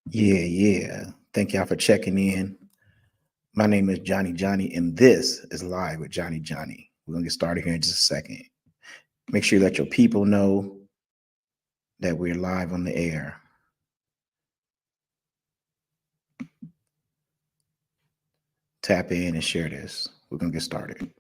Yeah. Thank y'all for checking in. My name is Johnny, and this is Live with Johnny. We're gonna get started here in just a second. Make sure you let your people know that we're live on the air. Tap in and share this. We're gonna get started.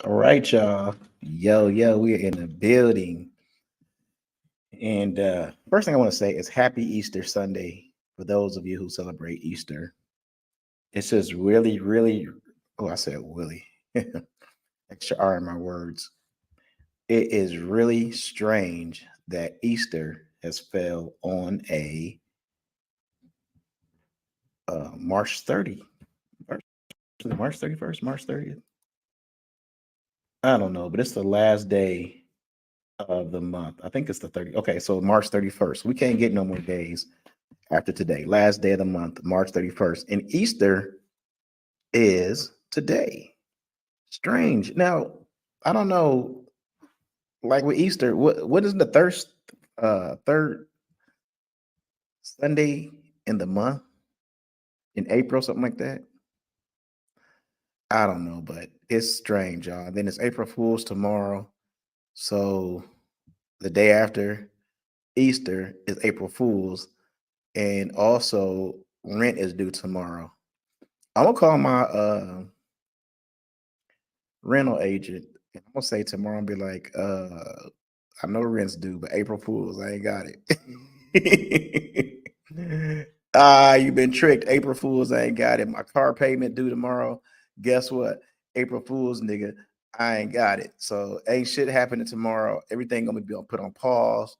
All right, y'all. Yo, we're in the building. And first thing I want to say is happy Easter Sunday for those of you who celebrate Easter. It's just really, oh, I said Willie. Extra R in my words. It is really strange that Easter has fell on a March 30. March 31st, March 30th. I don't know, but it's the last day of the month. I think it's the 30th. Okay, so March 31st. We can't get no more days after today. Last day of the month, March 31st. And Easter is today. Strange. Now, I don't know, like with Easter, what is the third Sunday in the month? In April, something like that. I don't know, but it's strange, y'all. Then it's April Fool's tomorrow. So the day after Easter is April Fool's. And also rent is due tomorrow. I'm gonna call my rental agent and I'm gonna say tomorrow and be like, I know rent's due, but April Fool's, I ain't got it. You've been tricked. April Fool's, I ain't got it. My car payment due tomorrow. Guess what? April Fool's, nigga, I ain't got it. So ain't shit happening tomorrow. Everything gonna be put on pause.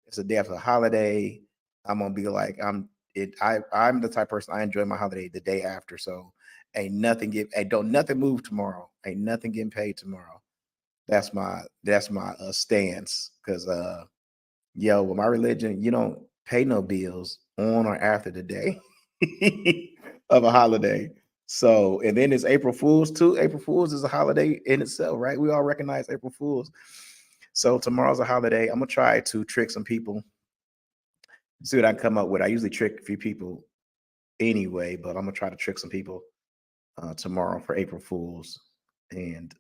It's a day after the holiday. I'm gonna be like, I'm the type of person I enjoy my holiday the day after. So ain't don't nothing move tomorrow. Ain't nothing getting paid tomorrow. That's my stance. Cause with my religion, you don't pay no bills on or after the day of a holiday. So, and then it's April Fool's too. April Fool's is a holiday in itself, right? We all recognize April Fool's. So tomorrow's a holiday. I'm gonna try to trick some people, see what I can come up with. I usually trick a few people anyway, but I'm gonna try to trick some people tomorrow for April Fool's. And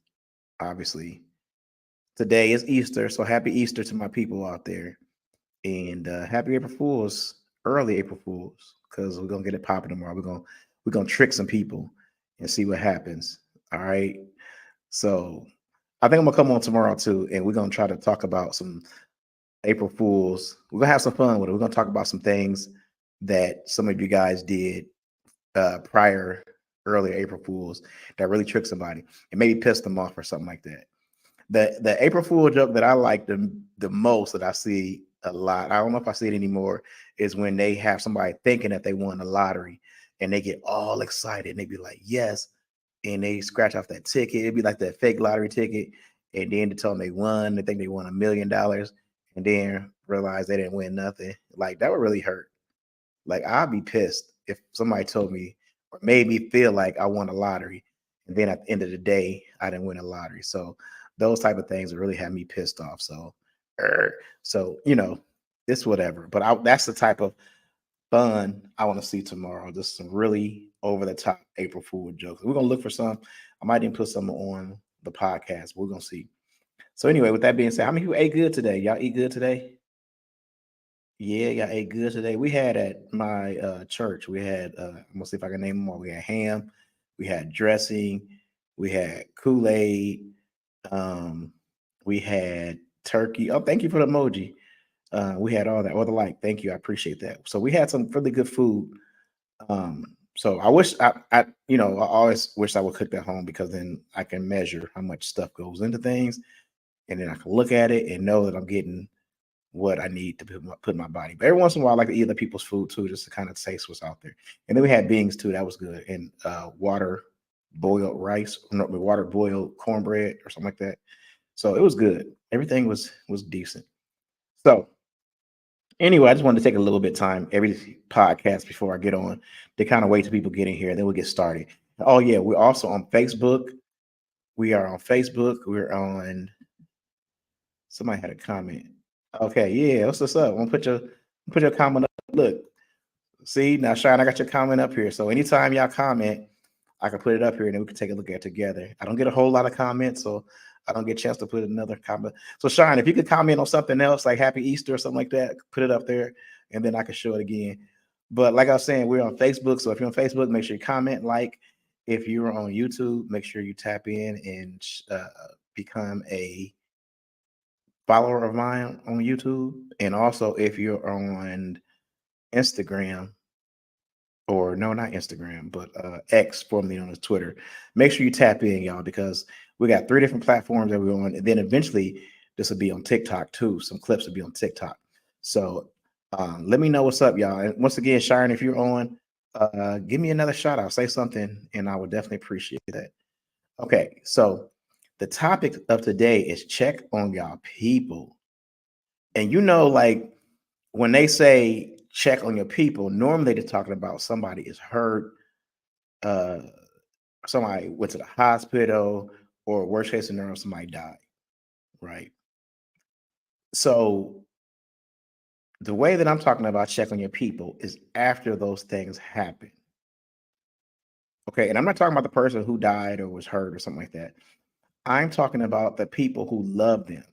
obviously, today is Easter, so happy Easter to my people out there. And happy April Fools, early April Fools, because we're gonna get it popping tomorrow. We're gonna trick some people and see what happens. All right. So I think I'm gonna come on tomorrow too, and we're gonna try to talk about some April Fools. We're gonna have some fun with it. We're gonna talk about some things that some of you guys did prior earlier April Fools that really tricked somebody and maybe pissed them off or something like that. The April Fool joke that I like the most that I see a lot, I don't know if I see it anymore, is when they have somebody thinking that they won the lottery and they get all excited and they be like, yes, and they scratch off that ticket. It'd be like that fake lottery ticket, and then they tell them they won, they think they won $1 million, and then realize they didn't win nothing. Like that would really hurt. Like I'd be pissed if somebody told me or made me feel like I won a lottery, and then at the end of the day, I didn't win a lottery. So those type of things would really have me pissed off. So, it's whatever. But that's the type of fun I want to see tomorrow. Just some really over the top April Fool jokes. We're gonna look for some. I might even put some on the podcast. We're gonna see. So anyway, with that being said, how many people ate good today? Y'all eat good today? Yeah, y'all ate good today. We had at my church, we had I'm gonna see if I can name them all. We had ham, we had dressing, we had Kool-Aid, we had turkey. Oh, thank you for the emoji. We had all that, or the like. Thank you, I appreciate that. So we had some really good food. So I wish I always wish I would cook at home because then I can measure how much stuff goes into things, and then I can look at it and know that I'm getting what I need to put in my body. But every once in a while, I like to eat other people's food too, just to kind of taste what's out there. And then we had beans too, that was good, and water boiled rice, no, water boiled cornbread or something like that. So it was good. Everything was decent. So anyway, I just wanted to take a little bit of time every podcast before I get on to kind of wait till people get in here, and then we'll get started. Oh yeah, we're also on Facebook. We are on Facebook. We're on. Somebody had a comment. Okay, yeah. What's up? I'm gonna put your comment up. Look, see now, Shine. I got your comment up here. So anytime y'all comment, I can put it up here, and then we can take a look at it together. I don't get a whole lot of comments, so I don't get a chance to put another comment. So Shine, if you could comment on something else like Happy Easter or something like that, put it up there, and then I can show it again. But like I was saying, we're on Facebook. So if you're on Facebook, make sure you comment, like. If you're on YouTube, make sure you tap in and become a follower of mine on YouTube. And also, if you're on Instagram, or no, not Instagram, but X, formerly known as Twitter, make sure you tap in, y'all, because we got 3 different platforms that we're on. And then eventually, this will be on TikTok too. Some clips will be on TikTok. So let me know what's up, y'all. And once again, Sharon, if you're on, give me another shout out, say something, and I would definitely appreciate that. Okay, so the topic of today is check on y'all people. And like when they say check on your people, normally they're talking about somebody is hurt, uh, somebody went to the hospital, or worst case scenario, somebody died, right? So the way that I'm talking about check on your people is after those things happen. Okay, and I'm not talking about the person who died or was hurt or something like that. I'm talking about the people who love them.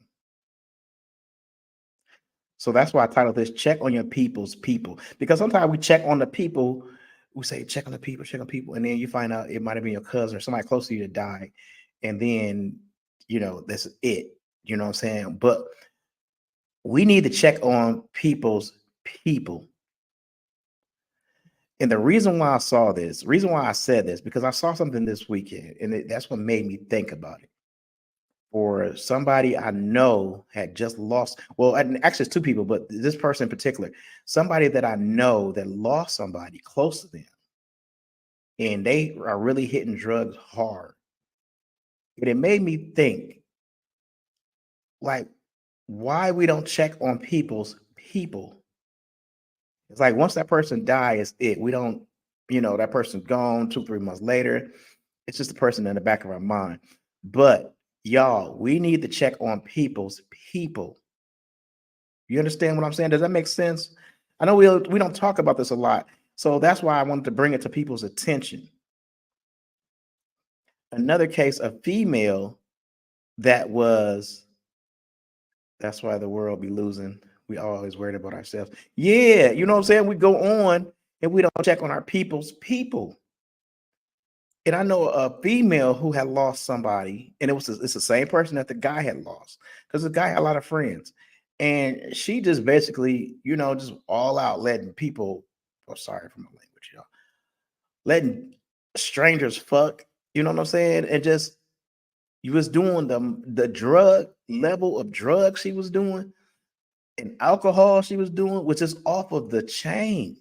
So that's why I titled this Check on Your People's People. Because sometimes we check on the people, we say check on the people, check on people, and then you find out it might have been your cousin or somebody close to you that died. And then, that's it. You know what I'm saying? But we need to check on people's people. And the reason why I said this, because I saw something this weekend, and that's what made me think about it. Or somebody I know had just lost, well, actually it's 2 people, but this person in particular, somebody that I know that lost somebody close to them, and they are really hitting drugs hard. And it made me think, like, why we don't check on people's people. It's like once that person dies, we don't, that person's gone 2-3 months later. It's just a person in the back of our mind. But y'all, we need to check on people's people. You understand what I'm saying? Does that make sense? I know we don't talk about this a lot. So that's why I wanted to bring it to people's attention. Another case, a female that's why the world be losing. We always worried about ourselves. Yeah, you know what I'm saying? We go on and we don't check on our people's people. And I know a female who had lost somebody, and it's the same person that the guy had lost, because the guy had a lot of friends. And she just basically, just all out letting people, sorry for my language, y'all, letting strangers fuck, you know what I'm saying? And just, you was doing the drug level of drugs she was doing and alcohol she was doing, which is off of the chain.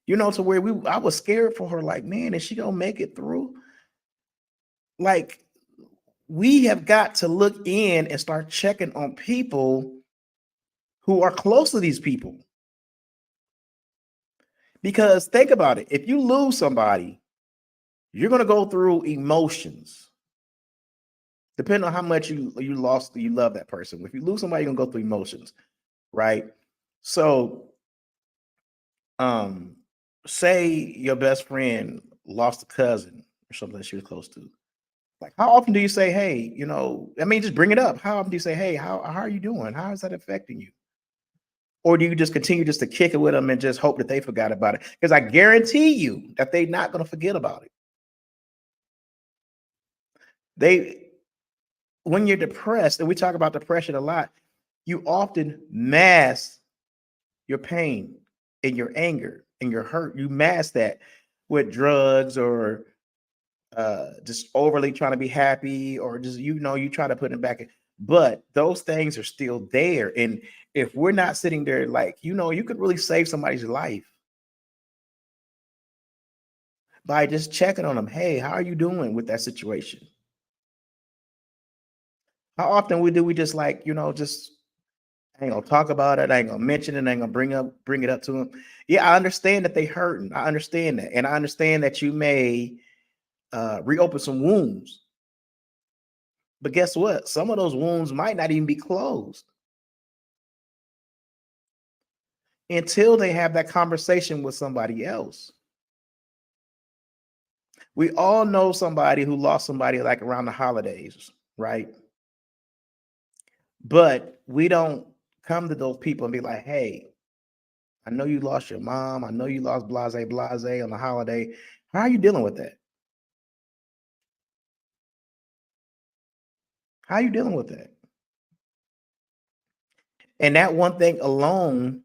To where I was scared for her, like, man, is she gonna make it through? Like, we have got to look in and start checking on people who are close to these people. Because think about it, if you lose somebody, you're going to go through emotions. Depending on how much you love that person. If you lose somebody, you're going to go through emotions, right? So, say your best friend lost a cousin or something that she was close to. Like, how often do you say, hey, just bring it up. How often do you say, hey, how are you doing? How is that affecting you? Or do you just continue just to kick it with them and just hope that they forgot about it? Because I guarantee you that they're not going to forget about it. When you're depressed, and we talk about depression a lot, you often mask your pain and your anger and your hurt. You mask that with drugs, or just overly trying to be happy, or just, you try to put it back. but those things are still there. And if we're not sitting there, like, you could really save somebody's life by just checking on them. Hey, how are you doing with that situation? How often do we just, like, just ain't gonna talk about it, I ain't gonna mention it, I ain't gonna bring it up to them. Yeah, I understand that they hurting. I understand that. And I understand that you may reopen some wounds. But guess what? Some of those wounds might not even be closed until they have that conversation with somebody else. We all know somebody who lost somebody, like, around the holidays, right? But we don't come to those people and be like, hey, I know you lost your mom. I know you lost blase on the holiday. How are you dealing with that? How are you dealing with that? And that one thing alone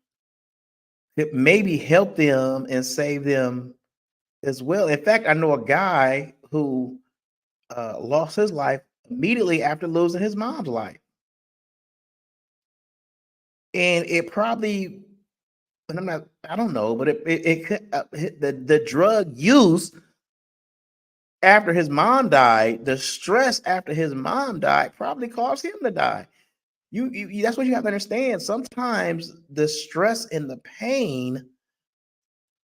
could maybe help them and save them as well. In fact, I know a guy who lost his life immediately after losing his mom's life. And it probably, and I don't know, but it could, the drug use after his mom died, the stress after his mom died probably caused him to die. That's what you have to understand. Sometimes the stress and the pain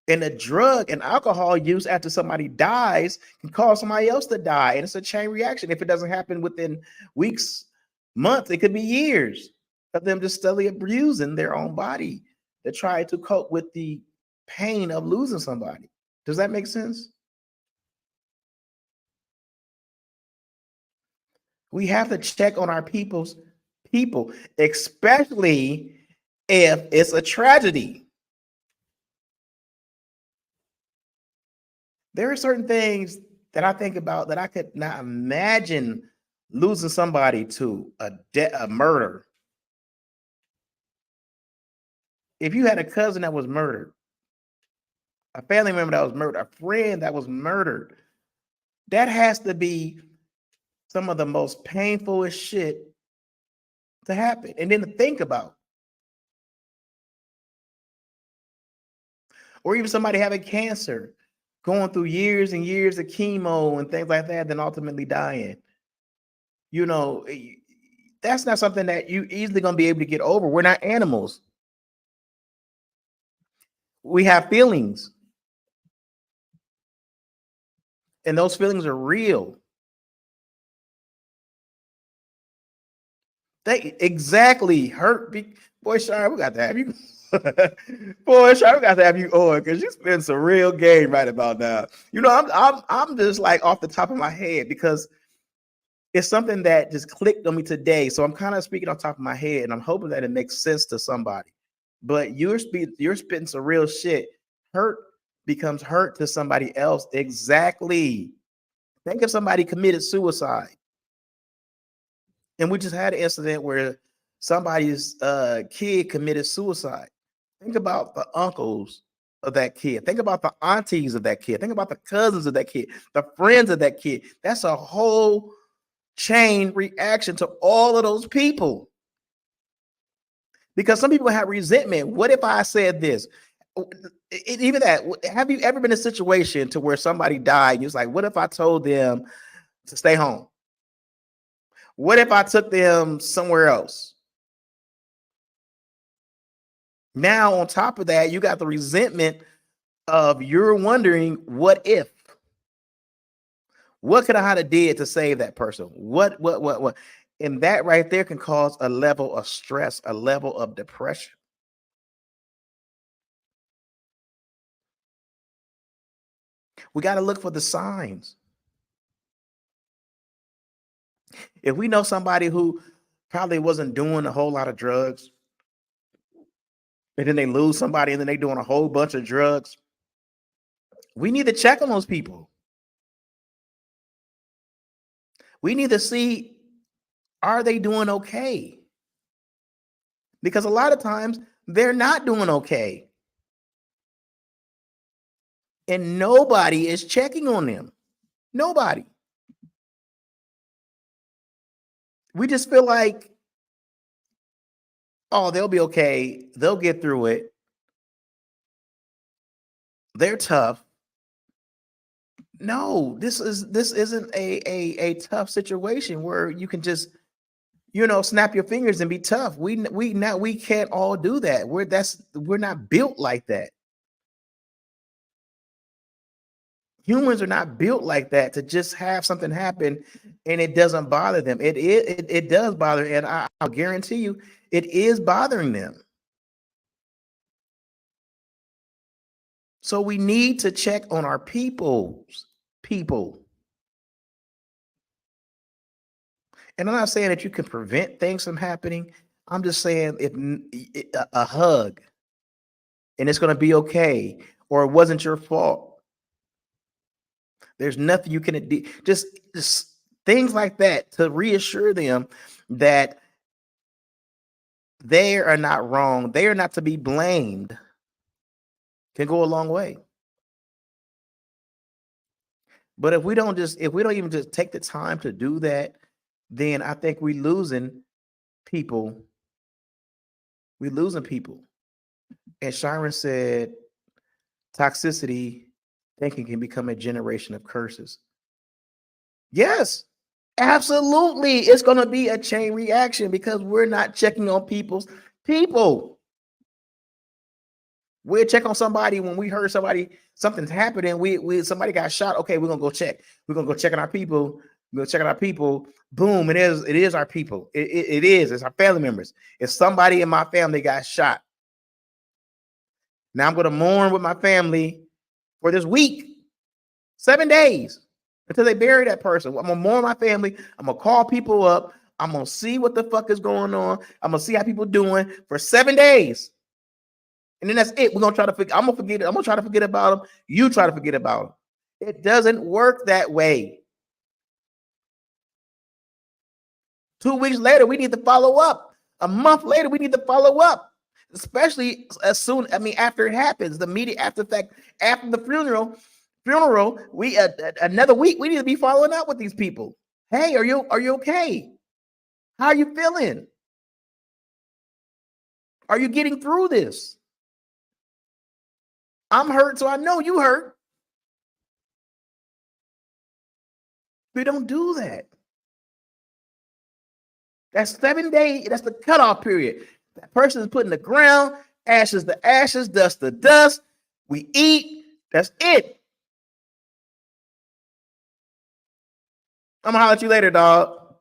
and the drug and alcohol use after somebody dies can cause somebody else to die. And it's a chain reaction. If it doesn't happen within weeks, months, it could be years of them just steadily abusing their own body to try to cope with the pain of losing somebody. Does that make sense? We have to check on our people, especially if it's a tragedy. There are certain things that I think about that I could not imagine losing somebody to a murder. If you had a cousin that was murdered, a family member that was murdered, a friend that was murdered, that has to be some of the most painfulest shit to happen. And then to think about, or even somebody having cancer, going through years and years of chemo and things like that, then ultimately dying. You know, that's not something that you easily gonna be able to get over. We're not animals. We have feelings, and those feelings are real. They exactly hurt. Boy, Sean, we got to have you. Boy, Sean, we got to have you on because you spend some real game right about now. I'm just like off the top of my head because it's something that just clicked on me today. So I'm kind of speaking on top of my head, and I'm hoping that it makes sense to somebody. But you're spitting some real shit. Hurt becomes hurt to somebody else. Exactly. Think if somebody committed suicide. And we just had an incident where somebody's kid committed suicide. Think about the uncles of that kid. Think about the aunties of that kid. Think about the cousins of that kid, the friends of that kid. That's a whole chain reaction to all of those people. Because some people have resentment. What if I said this? Even that, have you ever been in a situation to where somebody died and it's like, what if I told them to stay home? What if I took them somewhere else? Now, on top of that, you got the resentment of you're wondering, what if? What could I have did to save that person? What? And that right there can cause a level of stress, a level of depression. We got to look for the signs. If we know somebody who probably wasn't doing a whole lot of drugs, and then they lose somebody and then they doing a whole bunch of drugs, we need to check on those people. We need to see, are they doing okay? Because a lot of times they're not doing okay. And nobody is checking on them. Nobody. We just feel like, oh, they'll be okay. They'll get through it. They're tough. No, this isn't a tough situation where you can just, snap your fingers and be tough. We can't all do that. We're not built like that. Humans are not built like that to just have something happen and it doesn't bother them. It does bother, and I'll guarantee you, it is bothering them. So we need to check on our people. And I'm not saying that you can prevent things from happening. I'm just saying if a hug and it's going to be okay, or it wasn't your fault. There's nothing you can do. Just things like that to reassure them that they are not wrong. They are not to be blamed. Can go a long way. But if we don't even just take the time to do that, then I think we're losing people. We're losing people. And Sharon said, toxicity thinking can become a generation of curses. Yes, absolutely. It's going to be a chain reaction because we're not checking on people. We'll check on somebody when we heard something's happening. Somebody got shot. Okay, we're gonna go check. We're gonna go check on our people. We're gonna check on our people. Boom! It is our people. It is. It's our family members. If somebody in my family got shot, now I'm gonna mourn with my family for this week, 7 days until they bury that person. I'm gonna mourn my family. I'm gonna call people up. I'm gonna see what the fuck is going on. I'm gonna see how people doing for 7 days. And then that's it. We're gonna try to forget. I'm gonna forget it. I'm gonna try to forget about them. You try to forget about them. It doesn't work that way. 2 weeks later, we need to follow up. A month later, we need to follow up. Especially after it happens, the immediate after fact, after the funeral, we another week, we need to be following up with these people. Hey, are you okay? How are you feeling? Are you getting through this? I'm hurt, so I know you hurt. We don't do that. That's 7 days. That's the cutoff period. That person is put in the ground, ashes to ashes, dust to dust. We eat. That's it. I'm gonna holler at you later, dog.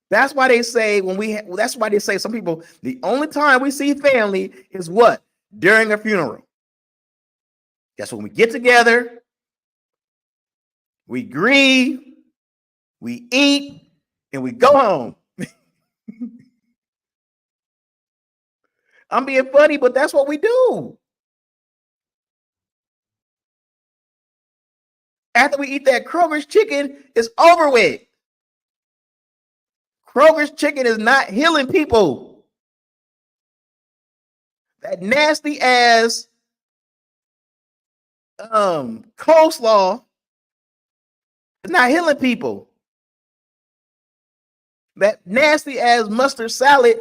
That's why they say that's why they say some people, the only time we see family is what? During a funeral. That's when we get together, we grieve, we eat, and we go home. I'm being funny, but that's what we do. After we eat that Kroger's chicken, it's over with. Kroger's chicken is not healing people. That nasty ass coleslaw is not healing people. That nasty ass mustard salad,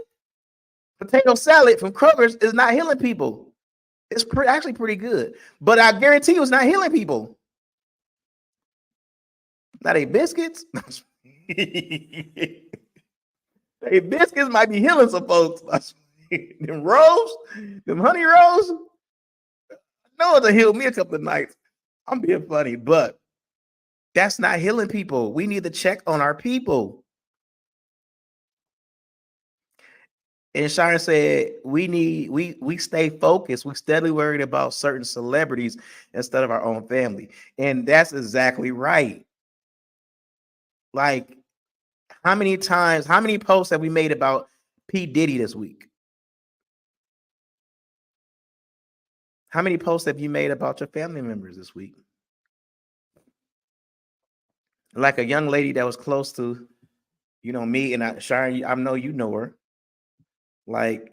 potato salad from Kroger's is not healing people. It's actually pretty good, but I guarantee you it's not healing people. Now they biscuits. They biscuits might be healing some folks. Them rolls, them honey rolls. I know it'll heal me a couple of nights. I'm being funny, but that's not healing people. We need to check on our people. And Sharon said, we stay focused. We steadily worried about certain celebrities instead of our own family. And that's exactly right. Like, how many posts have we made about P. Diddy this week? How many posts have you made about your family members this week? Like a young lady that was close to, me and Sharon, I know you know her. Like,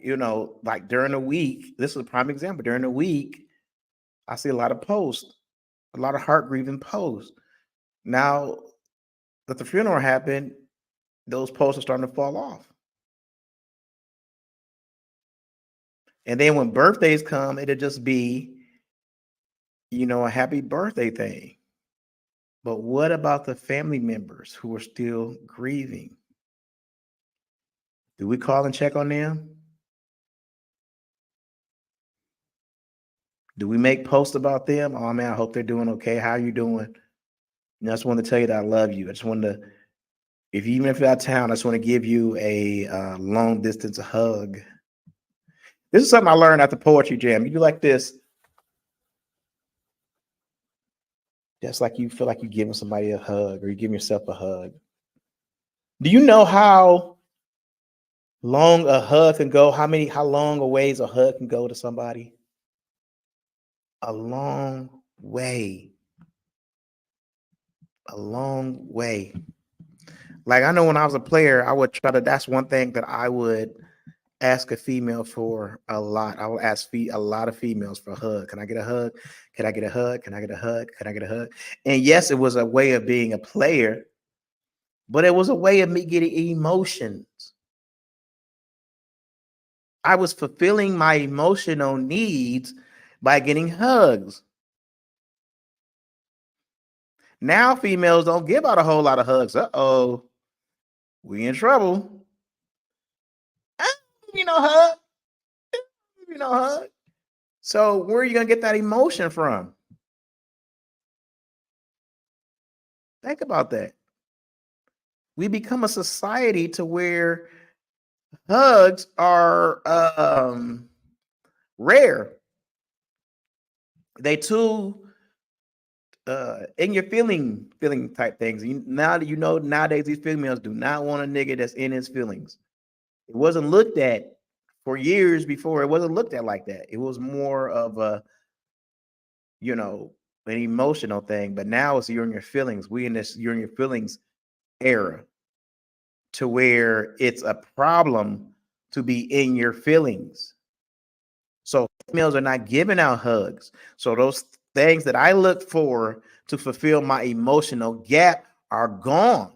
like during the week, this is a prime example. During the week, I see a lot of posts, a lot of heart grieving posts. Now that the funeral happened, those posts are starting to fall off. And then when birthdays come, it'll just be, a happy birthday thing. But what about the family members who are still grieving? Do we call and check on them? Do we make posts about them? Oh man, I hope they're doing okay. How are you doing? I just want to tell you that I love you. I just want to, even if you're out of town, I just want to give you a long distance hug. This is something I learned at the Poetry Jam. You do like this. Just like you feel like you're giving somebody a hug or you're giving yourself a hug. Do you know how long a hug can go? How long a ways a hug can go to somebody? A long way. A long way. Like I know when I was a player, I would try to, that's one thing that I would ask a female for a lot. I will ask a lot of females for a hug. Can I get a hug? Can I get a hug? Can I get a hug? Can I get a hug? And yes, it was a way of being a player, but it was a way of me getting emotions. I was fulfilling my emotional needs by getting hugs. Now females don't give out a whole lot of hugs. Uh-oh, we in trouble. Hug. Hug. So where are you gonna get that emotion from? Think about that. We become a society to where hugs are rare. They too in your feeling type things. Nowadays these females do not want a nigga that's in his feelings. It wasn't looked at for years before. It wasn't looked at like that. It was more of a, an emotional thing. But now it's you're in your feelings. We in this you're in your feelings era, to where it's a problem to be in your feelings. So females are not giving out hugs. So those things that I look for to fulfill my emotional gap are gone.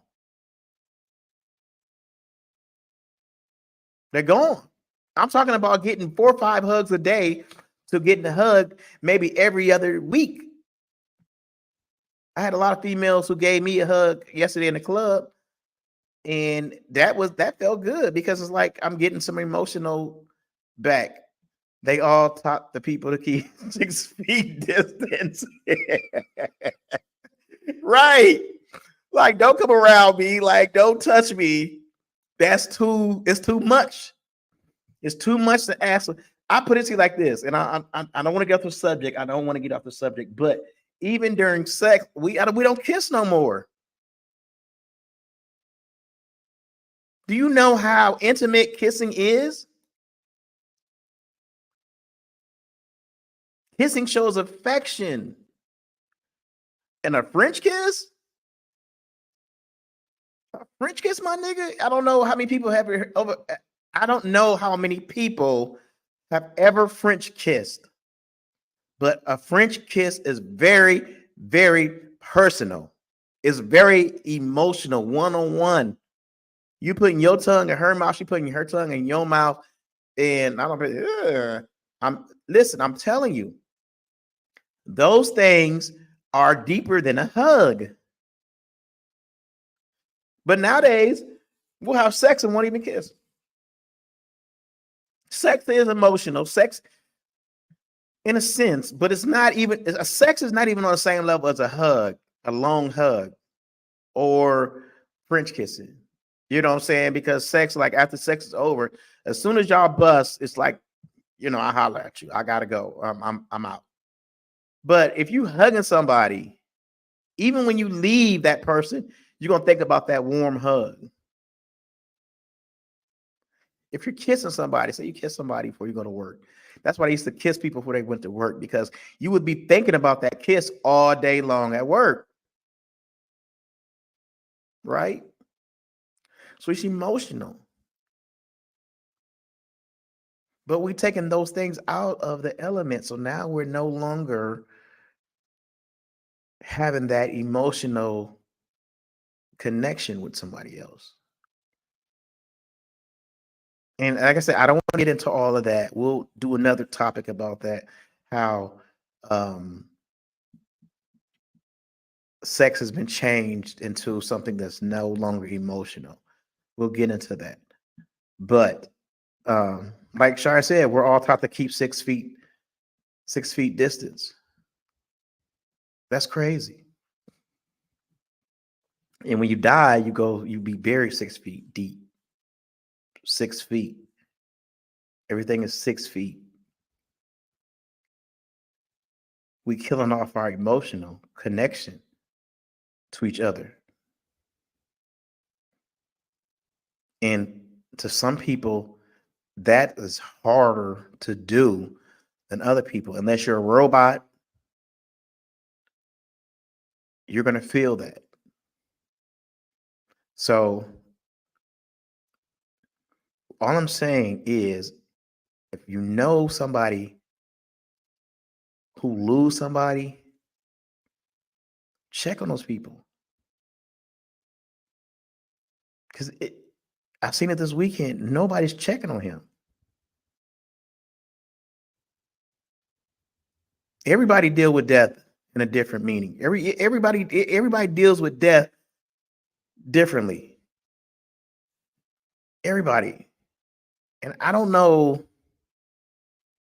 They're gone. I'm talking about getting 4 or 5 hugs a day to getting a hug maybe every other week. I had a lot of females who gave me a hug yesterday in the club, and that felt good because it's like I'm getting some emotional back. They all taught the people to keep 6 feet distance. Right. Like, don't come around me. Like, don't touch me. It's too much. It's too much to ask. I put it to you like this, and I don't want to get off the subject. I don't want to get off the subject, but even during sex, we don't kiss no more. Do you know how intimate kissing is? Kissing shows affection. And a French kiss? A French kiss, my nigga? I don't know how many people have over. I don't know how many people have ever French kissed, but a French kiss is very, very personal. It's very emotional, one-on-one. You putting your tongue in her mouth, she putting her tongue in your mouth, and I don't. I'm telling you, those things are deeper than a hug. But nowadays, we'll have sex and won't even kiss. Sex is emotional. Sex, in a sense, but it's not even. Sex is not even on the same level as a hug, a long hug, or French kissing. You know what I'm saying? Because sex, like after sex is over, as soon as y'all bust, it's like, I holler at you. I gotta go. I'm out. But if you hugging somebody, even when you leave that person, you're gonna think about that warm hug. If you're kissing somebody, say you kiss somebody before you go to work. That's why they used to kiss people before they went to work, because you would be thinking about that kiss all day long at work. Right? So it's emotional. But we're taking those things out of the element. So now we're no longer having that emotional connection with somebody else. And like I said, I don't want to get into all of that. We'll do another topic about that. How um, sex has been changed into something that's no longer emotional. We'll get into that. But like Shar said, we're all taught to keep 6 feet distance. That's crazy. And when you die, you be buried 6 feet deep. 6 feet. Everything is 6 feet. We killing off our emotional connection to each other. And to some people, that is harder to do than other people. Unless you're a robot, you're going to feel that. So all I'm saying is, if you know somebody who lose somebody, check on those people. Because I've seen it this weekend. Nobody's checking on him. Everybody deal with death in a different meaning. Everybody deals with death differently. Everybody. And I don't know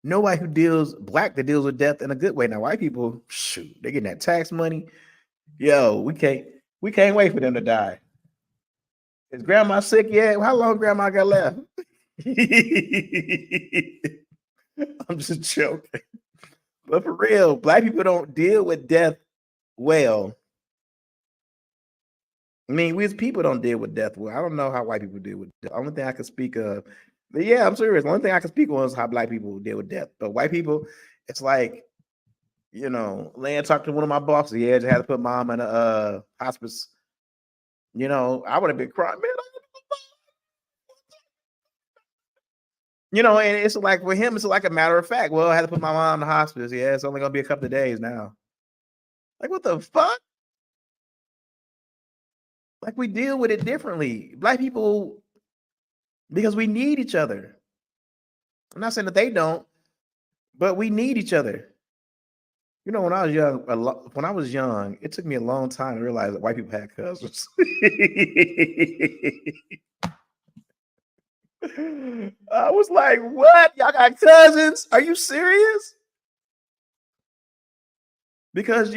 nobody that deals with death in a good way. Now, white people, shoot, they getting that tax money. Yo, we can't wait for them to die. Is grandma sick yet? How long grandma got left? I'm just joking. But for real, black people don't deal with death well. I mean, we as people don't deal with death well. I don't know how white people deal with death. The only thing I can speak of, but yeah, I'm serious. The only thing I can speak on is how black people deal with death. But white people, it's like, Land talked to one of my bosses. Yeah, just had to put mom in a hospice. I would have been crying, man. And it's like for him, it's like a matter of fact. Well, I had to put my mom in the hospice. Yeah, it's only gonna be a couple of days now. Like, what the fuck? Like, we deal with it differently. Black people, because we need each other. I'm not saying that they don't, but we need each other. When I was young, it took me a long time to realize that white people had cousins. I was like, what? Y'all got cousins? Are you serious? Because,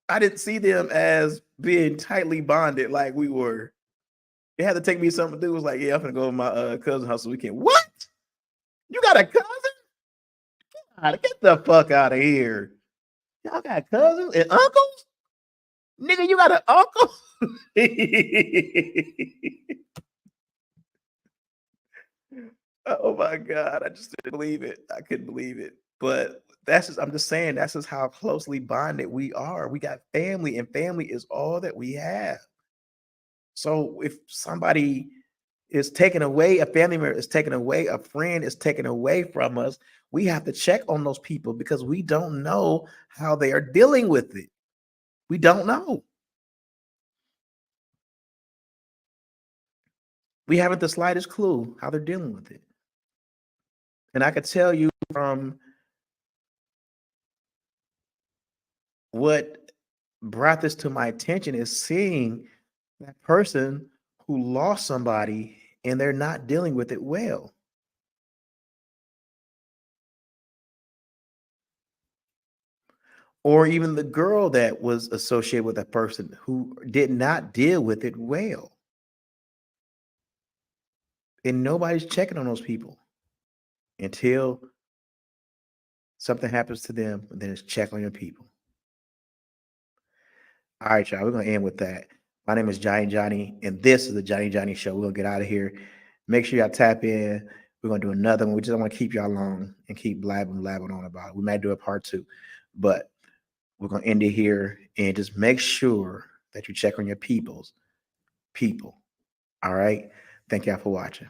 I didn't see them as being tightly bonded like we were. It had to take me something to do. It was like, yeah, I'm gonna go to my cousin house so we can. What? You got a cousin? Get the fuck out of here. Y'all got cousins and uncles? Nigga, you got an uncle? Oh my God. I just didn't believe it. I couldn't believe it. But I'm just saying, that's just how closely bonded we are. We got family, and family is all that we have. So if somebody is taken away, a family member is taken away, a friend is taken away from us, we have to check on those people because we don't know how they are dealing with it. We don't know. We haven't the slightest clue how they're dealing with it. And I could tell you from what brought this to my attention is seeing that person who lost somebody and they're not dealing with it well. Or even the girl that was associated with that person who did not deal with it well. And nobody's checking on those people until something happens to them, and then it's check on your people. All right, y'all, we're going to end with that. My name is Johnny, and this is the Johnny Show. We're going to get out of here. Make sure y'all tap in. We're going to do another one. We just don't want to keep y'all long and keep blabbing on about it. We might do a part 2, but we're going to end it here, and just make sure that you check on your people. All right? Thank y'all for watching.